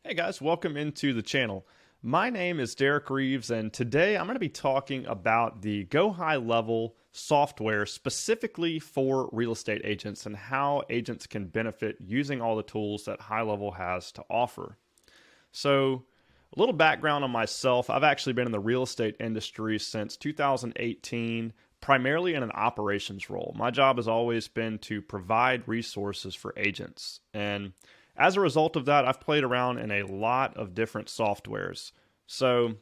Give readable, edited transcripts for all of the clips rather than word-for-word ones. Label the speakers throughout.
Speaker 1: Hey guys, welcome into the channel. My name is Derek Reeves, and today I'm going to be talking about the GoHighLevel software specifically for real estate agents and how agents can benefit using all the tools that HighLevel has to offer. So, a little background on myself. I've actually been in the real estate industry since 2018, primarily in an operations role. My job has always been to provide resources for agents, and as a result of that, I've played around in a lot of different softwares. So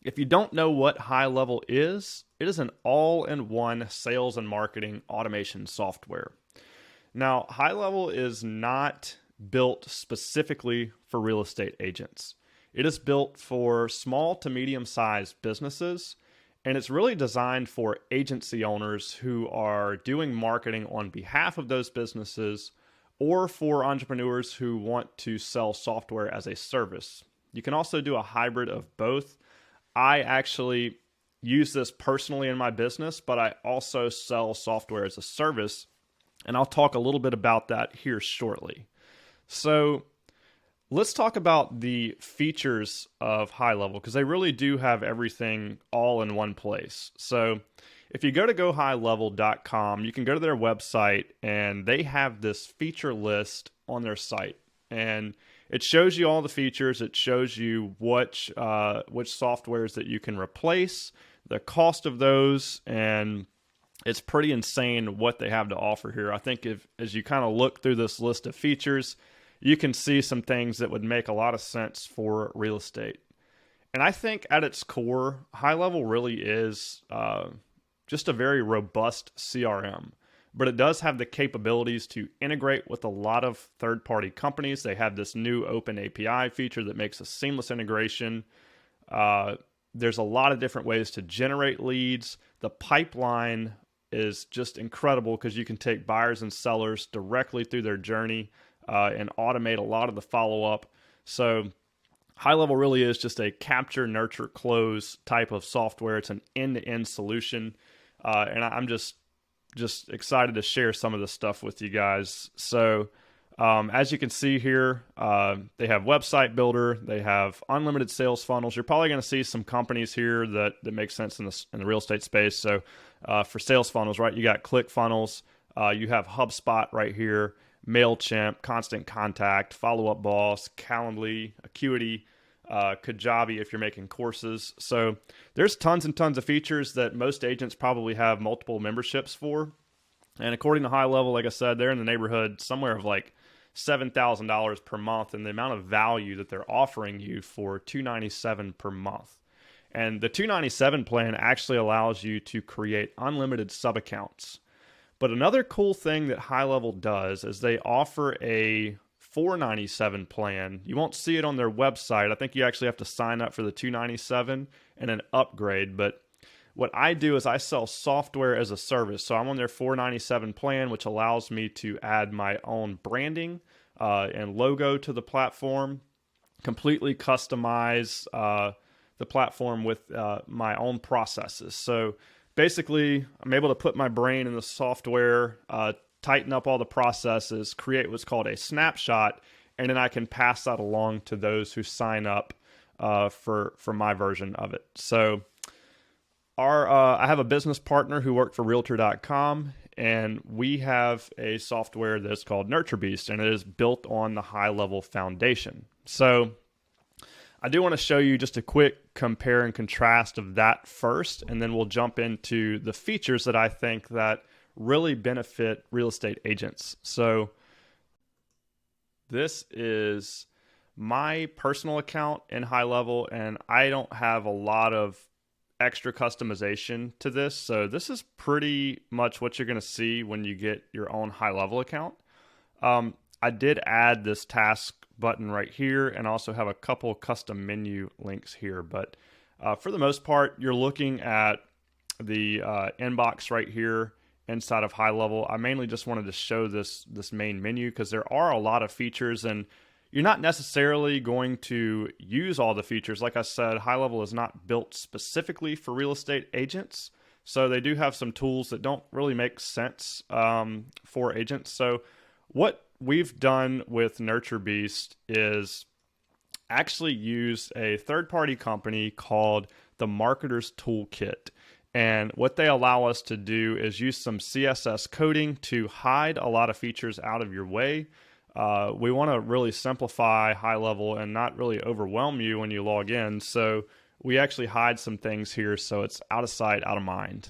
Speaker 1: if you don't know what HighLevel is, it is an all-in-one sales and marketing automation software. Now, HighLevel is not built specifically for real estate agents. It is built for small to medium-sized businesses, and it's really designed for agency owners who are doing marketing on behalf of those businesses or for entrepreneurs who want to sell software as a service. You can also do a hybrid of both. I actually use this personally in my business, but I also sell software as a service, and I'll talk a little bit about that here shortly. So let's talk about the features of HighLevel, because they really do have everything all in one place. So if you go to GoHighLevel.com, you can go to their website, and they have this feature list on their site. And it shows you all the features. It shows you which softwares that you can replace, the cost of those, and it's pretty insane what they have to offer here. I think as you kind of look through this list of features, you can see some things that would make a lot of sense for real estate. And I think at its core, HighLevel really is just a very robust CRM, but it does have the capabilities to integrate with a lot of third-party companies. They have this new open API feature that makes a seamless integration. There's a lot of different ways to generate leads. The pipeline is just incredible because you can take buyers and sellers directly through their journey and automate a lot of the follow-up. So HighLevel really is just a capture, nurture, close type of software. It's an end-to-end solution. And I'm just excited to share some of this stuff with you guys. So as you can see here, they have website builder, they have unlimited sales funnels. You're probably going to see some companies here that make sense in the real estate space. So for sales funnels, right, you got ClickFunnels, you have HubSpot right here, MailChimp, Constant Contact, Follow Up Boss, Calendly, Acuity, Kajabi if you're making courses. So there's tons and tons of features that most agents probably have multiple memberships for. And according to HighLevel, like I said, they're in the neighborhood somewhere of like $7,000 per month, and the amount of value that they're offering you for $297 per month. And the $297 plan actually allows you to create unlimited sub-accounts. But another cool thing that HighLevel does is they offer a $497 plan. You won't see it on their website. I think you actually have to sign up for the $297 and an upgrade. But what I do is I sell software as a service. So I'm on their $497 plan, which allows me to add my own branding and logo to the platform, completely customize the platform with my own processes. So basically, I'm able to put my brain in the software, tighten up all the processes, create what's called a snapshot, and then I can pass that along to those who sign up for my version of it. So I have a business partner who worked for Realtor.com, and we have a software that's called NurtureBeast, and it is built on the HighLevel foundation. So I do want to show you just a quick compare and contrast of that first, and then we'll jump into the features that I think that really benefit real estate agents. So this is my personal account in HighLevel, and I don't have a lot of extra customization to this. So this is pretty much what you're going to see when you get your own HighLevel account. I did add this task button right here and also have a couple custom menu links here. But for the most part, you're looking at the inbox right here inside of HighLevel. I mainly just wanted to show this main menu because there are a lot of features, and you're not necessarily going to use all the features. Like I said, HighLevel is not built specifically for real estate agents. So they do have some tools that don't really make sense for agents. So what we've done with NurtureBeast is actually use a third-party company called the Marketer's Toolkit. And what they allow us to do is use some CSS coding to hide a lot of features out of your way. We want to really simplify HighLevel and not really overwhelm you when you log in. So we actually hide some things here so it's out of sight, out of mind.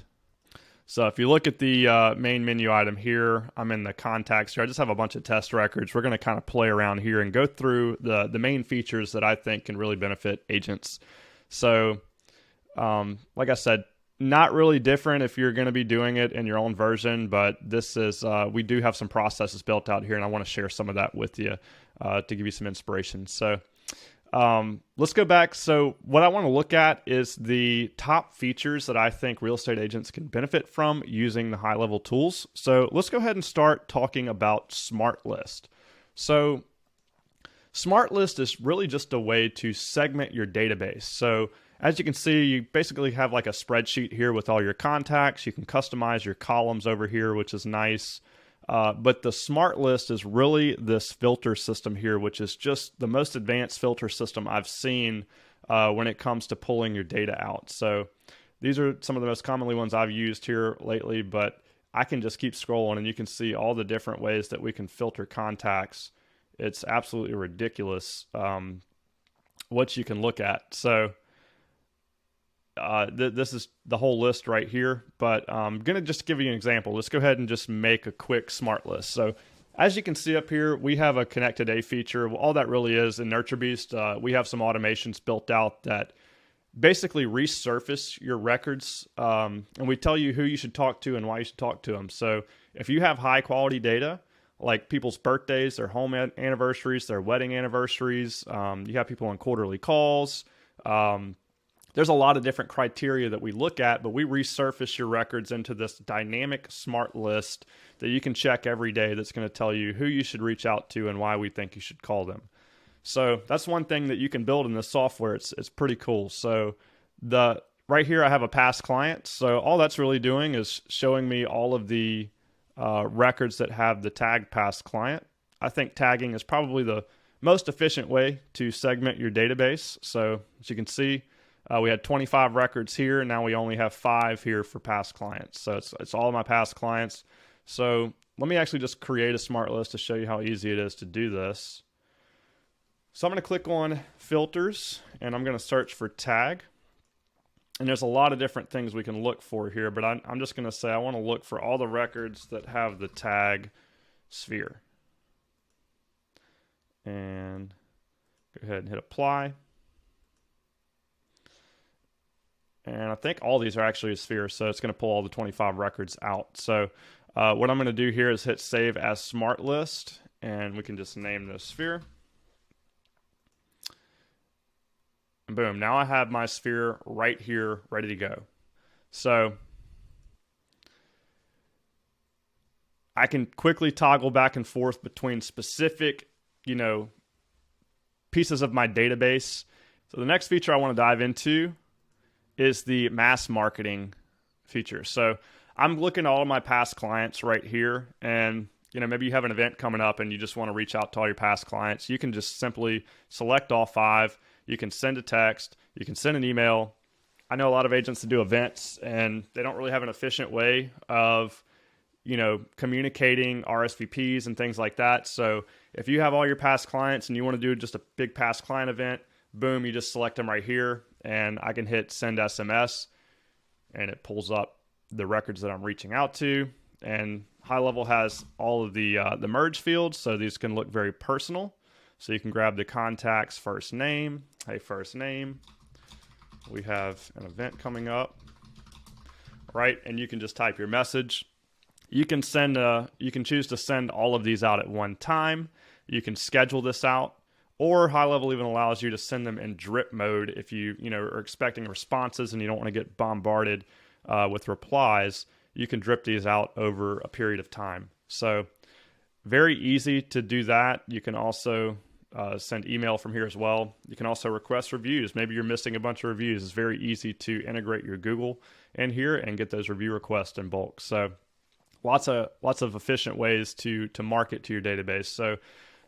Speaker 1: So if you look at the main menu item here, I'm in the contacts here. I just have a bunch of test records. We're going to kind of play around here and go through the main features that I think can really benefit agents. So like I said, not really different if you're going to be doing it in your own version, but this is, we do have some processes built out here, and I want to share some of that with you to give you some inspiration. So let's go back. So what I want to look at is the top features that I think real estate agents can benefit from using the HighLevel tools. So let's go ahead and start talking about Smart List. So Smart List is really just a way to segment your database. So as you can see, you basically have like a spreadsheet here with all your contacts. You can customize your columns over here, which is nice. But the Smart List is really this filter system here, which is just the most advanced filter system I've seen when it comes to pulling your data out. So these are some of the most commonly ones I've used here lately, but I can just keep scrolling and you can see all the different ways that we can filter contacts. It's absolutely ridiculous what you can look at. So this is the whole list right here, but I'm going to just give you an example. Let's go ahead and just make a quick Smart List. So as you can see up here, we have a Connect Today feature. All that really is in NurtureBeast, we have some automations built out that basically resurface your records, and we tell you who you should talk to and why you should talk to them. So if you have high quality data, like people's birthdays, their home anniversaries, their wedding anniversaries, you have people on quarterly calls, there's a lot of different criteria that we look at, but we resurface your records into this dynamic Smart List that you can check every day that's going to tell you who you should reach out to and why we think you should call them. So that's one thing that you can build in this software. It's pretty cool. So right here I have a past client. So all that's really doing is showing me all of the records that have the tag past client. I think tagging is probably the most efficient way to segment your database. So as you can see, we had 25 records here, and now we only have 5 here for past clients. So it's all of my past clients. So let me actually just create a Smart List to show you how easy it is to do this. So I'm going to click on Filters, and I'm going to search for Tag. And there's a lot of different things we can look for here, but I'm just going to say I want to look for all the records that have the tag sphere. And go ahead and hit Apply. And I think all these are actually a sphere, so it's going to pull all the 25 records out. So what I'm going to do here is hit Save as Smart List, and we can just name this sphere. And boom, now I have my sphere right here ready to go. So I can quickly toggle back and forth between specific, pieces of my database. So the next feature I want to dive into is the mass marketing feature. So I'm looking at all of my past clients right here, and maybe you have an event coming up and you just want to reach out to all your past clients. You can just simply select all 5. You can send a text, you can send an email. I know a lot of agents that do events and they don't really have an efficient way of communicating RSVPs and things like that. So if you have all your past clients and you want to do just a big past client event, boom, you just select them right here, and I can hit Send SMS, and it pulls up the records that I'm reaching out to. And HighLevel has all of the merge fields, so these can look very personal. So you can grab the contact's first name. Hey, first name. We have an event coming up, right? And you can just type your message. You can choose to send all of these out at one time. You can schedule this out. Or HighLevel even allows you to send them in drip mode if you are expecting responses and you don't want to get bombarded with replies. You can drip these out over a period of time. So very easy to do that. You can also send email from here as well. You can also request reviews. Maybe you're missing a bunch of reviews. It's very easy to integrate your Google in here and get those review requests in bulk. So lots of efficient ways to market to your database. So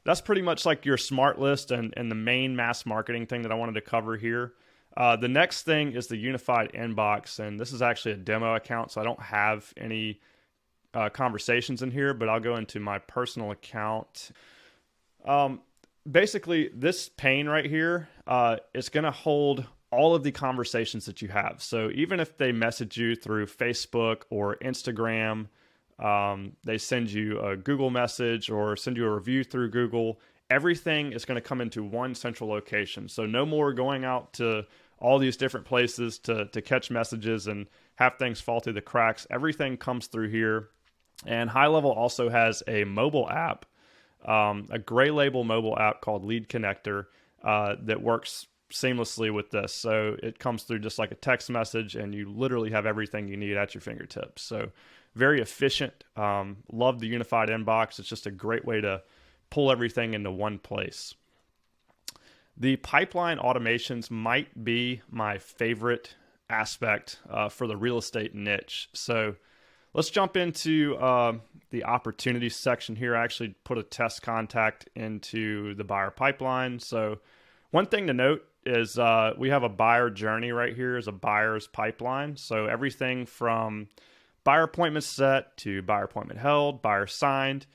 Speaker 1: that's pretty much like your smart list and the main mass marketing thing that I wanted to cover here. The next thing is the unified inbox, and this is actually a demo account, so I don't have any conversations in here, but I'll go into my personal account. Basically, this pane right here is going to hold all of the conversations that you have. So even if they message you through Facebook or Instagram, they send you a Google message or send you a review through Google, everything is going to come into one central location. So no more going out to all these different places to catch messages and have things fall through the cracks. Everything comes through here. And GoHighLevel also has a mobile app, a gray label mobile app called Lead Connector that works seamlessly with this. So it comes through just like a text message, and you literally have everything you need at your fingertips. So very efficient. Love the unified inbox. It's just a great way to pull everything into one place. The pipeline automations might be my favorite aspect for the real estate niche. So let's jump into the opportunities section here. I actually put a test contact into the buyer pipeline. So one thing to note is we have a buyer journey right here as a buyer's pipeline. So everything from buyer appointment set to buyer appointment held, buyer signed,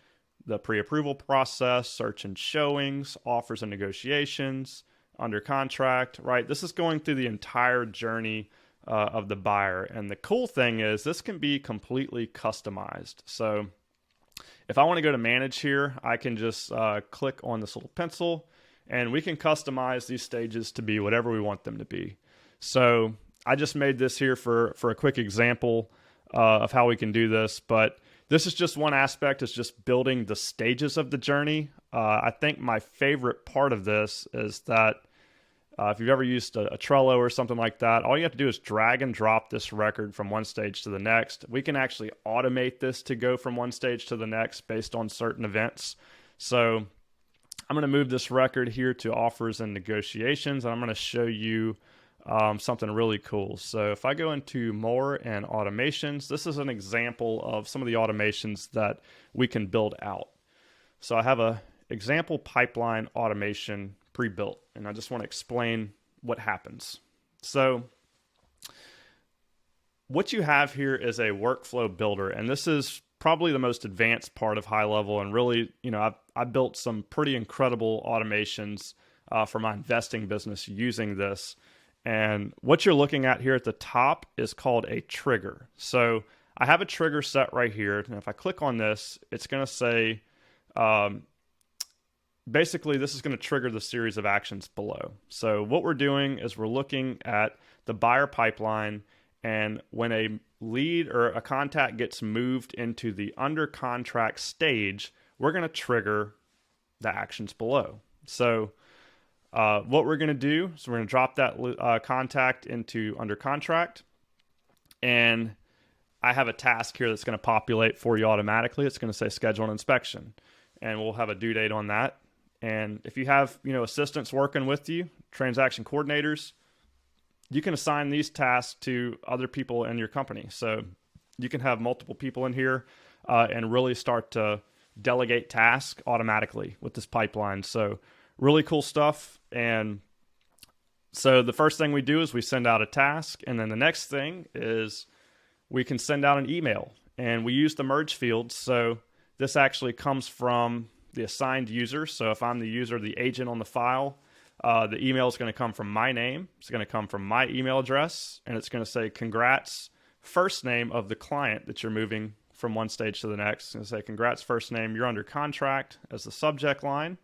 Speaker 1: the pre-approval process, search and showings, offers and negotiations, under contract, right? This is going through the entire journey of the buyer. And the cool thing is this can be completely customized. So if I want to go to manage here, I can just click on this little pencil and we can customize these stages to be whatever we want them to be. So I just made this here for a quick example of how we can do this, but this is just one aspect. It's just building the stages of the journey. I think my favorite part of this is that if you've ever used a Trello or something like that, all you have to do is drag and drop this record from one stage to the next. We can actually automate this to go from one stage to the next based on certain events. So I'm going to move this record here to offers and negotiations, and I'm going to show you something really cool. So if I go into more and automations, this is an example of some of the automations that we can build out. So I have a example pipeline automation pre-built, and I just want to explain what happens. So what you have here is a workflow builder, and this is probably the most advanced part of GoHighLevel. And really, I built some pretty incredible automations for my investing business using this. And what you're looking at here at the top is called a trigger. So I have a trigger set right here. And if I click on this, it's going to say, basically, this is going to trigger the series of actions below. So what we're doing is we're looking at the buyer pipeline, and when a lead or a contact gets moved into the under contract stage, we're going to trigger the actions below. So what we're going to do is we're going to drop that contact into under contract, and I have a task here that's going to populate for you automatically. It's going to say schedule an inspection, and we'll have a due date on that. And if you have, assistants working with you, transaction coordinators, you can assign these tasks to other people in your company. So you can have multiple people in here and really start to delegate tasks automatically with this pipeline. So really cool stuff. And so the first thing we do is we send out a task. And then the next thing is we can send out an email. And we use the merge fields. So this actually comes from the assigned user. So if I'm the user, the agent on the file, the email is going to come from my name. It's going to come from my email address, and it's going to say, congrats, first name of the client that you're moving from one stage to the next. It's going to say, congrats, first name, you're under contract as the subject line.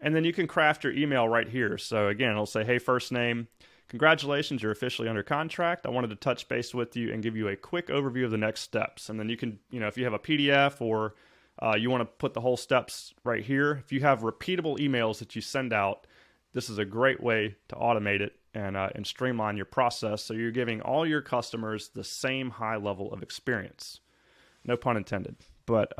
Speaker 1: And then you can craft your email right here. So again, it'll say, hey, first name, congratulations, you're officially under contract. I wanted to touch base with you and give you a quick overview of the next steps. And then you can, if you have a PDF or you want to put the whole steps right here. If you have repeatable emails that you send out, this is a great way to automate it and streamline your process. So you're giving all your customers the same high level of experience. No pun intended. But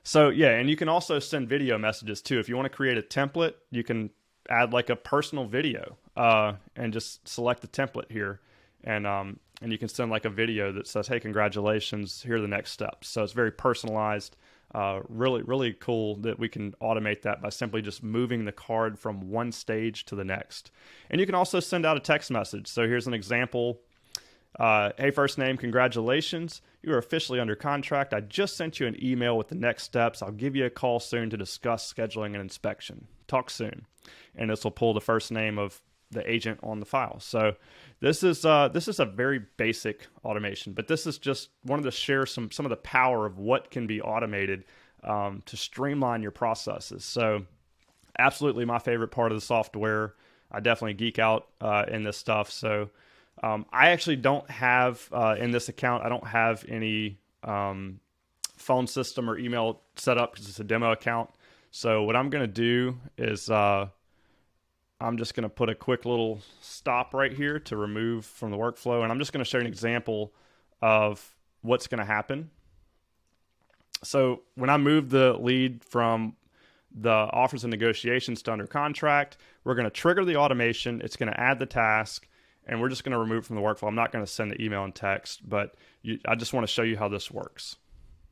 Speaker 1: so yeah, and you can also send video messages too. If you want to create a template, you can add like a personal video and just select the template here. And you can send like a video that says, hey, congratulations, here are the next steps. So it's very personalized Really cool that we can automate that by simply just moving the card from one stage to the next. And you can also send out a text message. So here's an example. Hey, first name, congratulations. You are officially under contract. I just sent you an email with the next steps. I'll give you a call soon to discuss scheduling an inspection. Talk soon. And this will pull the first name of the agent on the file. So this is a very basic automation, but this is just wanted to share some of the power of what can be automated to streamline your processes. So absolutely my favorite part of the software. I definitely geek out in this stuff. So I actually don't have in this account, I don't have any phone system or email set up because it's a demo account. So what I'm going to do is I'm just going to put a quick little stop right here to remove from the workflow. And I'm just going to show you an example of what's going to happen. So when I move the lead from the offers and negotiations to under contract, we're going to trigger the automation. It's going to add the task, and we're just going to remove it from the workflow. I'm not going to send the email and text, but I just want to show you how this works.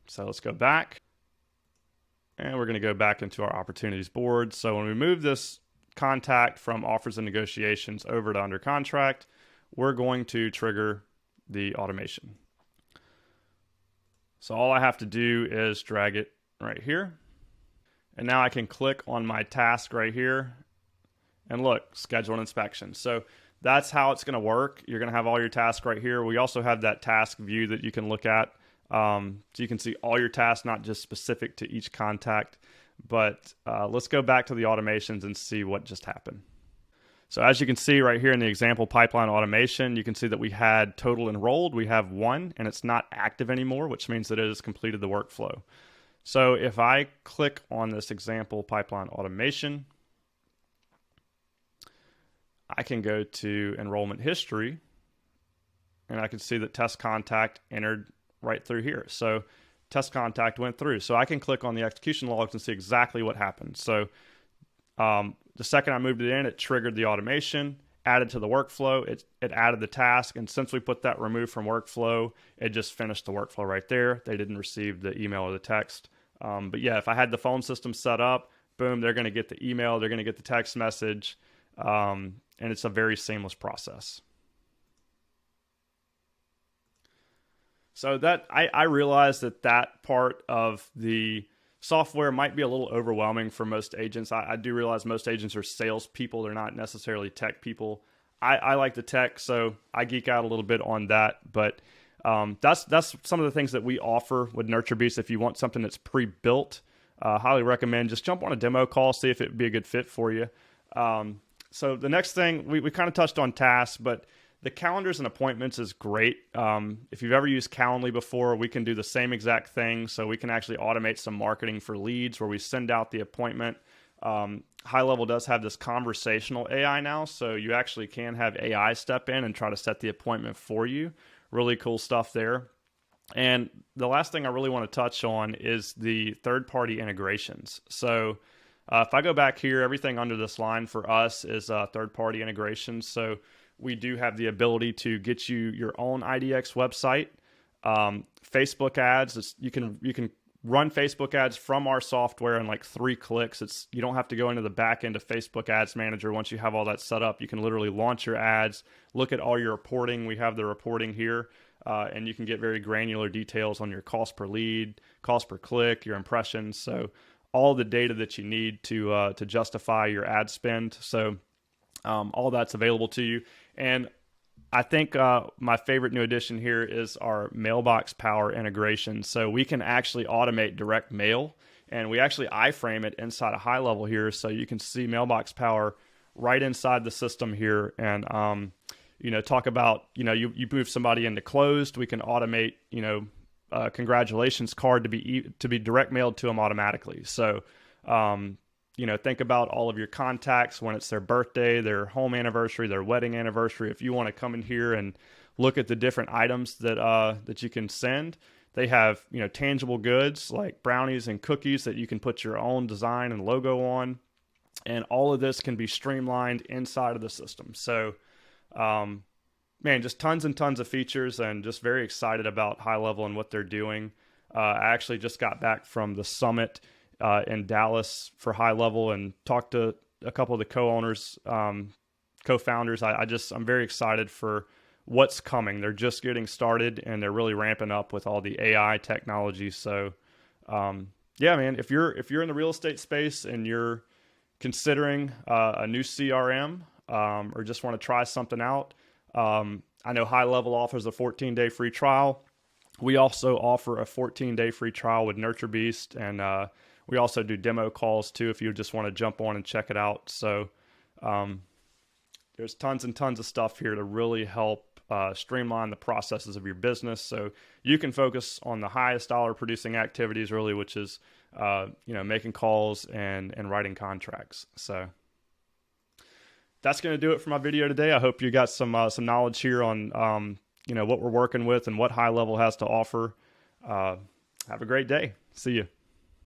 Speaker 1: So let's go back, and we're going to go back into our opportunities board. So when we move this contact from offers and negotiations over to under contract, we're going to trigger the automation. So all I have to do is drag it right here. And now I can click on my task right here and look, schedule an inspection. So that's how it's going to work. You're going to have all your tasks right here. We also have that task view that you can look at. So you can see all your tasks, not just specific to each contact. But let's go back to the automations and see what just happened. So as you can see right here in the example pipeline automation, you can see that we had total enrolled. We have 1, and it's not active anymore, which means that it has completed the workflow. So if I click on this example pipeline automation, I can go to enrollment history, and I can see that test contact entered right through here. So test contact went through. So I can click on the execution logs and see exactly what happened. So the second I moved it in, it triggered the automation, added to the workflow, it added the task, and since we put that remove from workflow, it just finished the workflow right there. They didn't receive the email or the text. But yeah, if I had the phone system set up, boom, they're going to get the email, they're going to get the text message, and it's a very seamless process. So that I realize that part of the software might be a little overwhelming for most agents. I do realize most agents are salespeople. They're not necessarily tech people. I like the tech, so I geek out a little bit on that. But that's some of the things that we offer with NurtureBeast. If you want something that's pre-built, highly recommend just jump on a demo call, see if it would be a good fit for you. So the next thing, we kind of touched on tasks, but the calendars and appointments is great. If you've ever used Calendly before, we can do the same exact thing. So we can actually automate some marketing for leads where we send out the appointment. GoHighLevel does have this conversational AI now, so you actually can have AI step in and try to set the appointment for you. Really cool stuff there. And the last thing I really want to touch on is the third-party integrations. So if I go back here, everything under this line for us is third-party integrations. So we do have the ability to get you your own IDX website, Facebook ads. You can run Facebook ads from our software in like 3 clicks. You don't have to go into the back end of Facebook Ads Manager. Once you have all that set up, you can literally launch your ads, look at all your reporting. We have the reporting here, and you can get very granular details on your cost per lead, cost per click, your impressions. So all the data that you need to justify your ad spend. So all that's available to you. And I think my favorite new addition here is our Mailbox Power integration. So we can actually automate direct mail, and we actually iframe it inside a GoHighLevel here. So you can see Mailbox Power right inside the system here. And, talk about, you move somebody into closed, we can automate, congratulations card to be direct mailed to them automatically. So, think about all of your contacts when it's their birthday, their home anniversary, their wedding anniversary. If you want to come in here and look at the different items that you can send, they have, tangible goods like brownies and cookies that you can put your own design and logo on. And all of this can be streamlined inside of the system. So, just tons and tons of features, and just very excited about GoHighLevel and what they're doing. I actually just got back from the summit in Dallas for GoHighLevel and talked to a couple of the co-owners, co-founders. I'm very excited for what's coming. They're just getting started and they're really ramping up with all the AI technology. So, yeah, man, if you're in the real estate space and you're considering a new CRM or just want to try something out, I know GoHighLevel offers a 14-day free trial. We also offer a 14-day free trial with NurtureBeast, and we also do demo calls too if you just want to jump on and check it out. So there's tons and tons of stuff here to really help streamline the processes of your business, so you can focus on the highest dollar producing activities, really, which is making calls and writing contracts. So that's going to do it for my video today. I hope you got some knowledge here on what we're working with and what GoHighLevel has to offer. Have a great day. See you.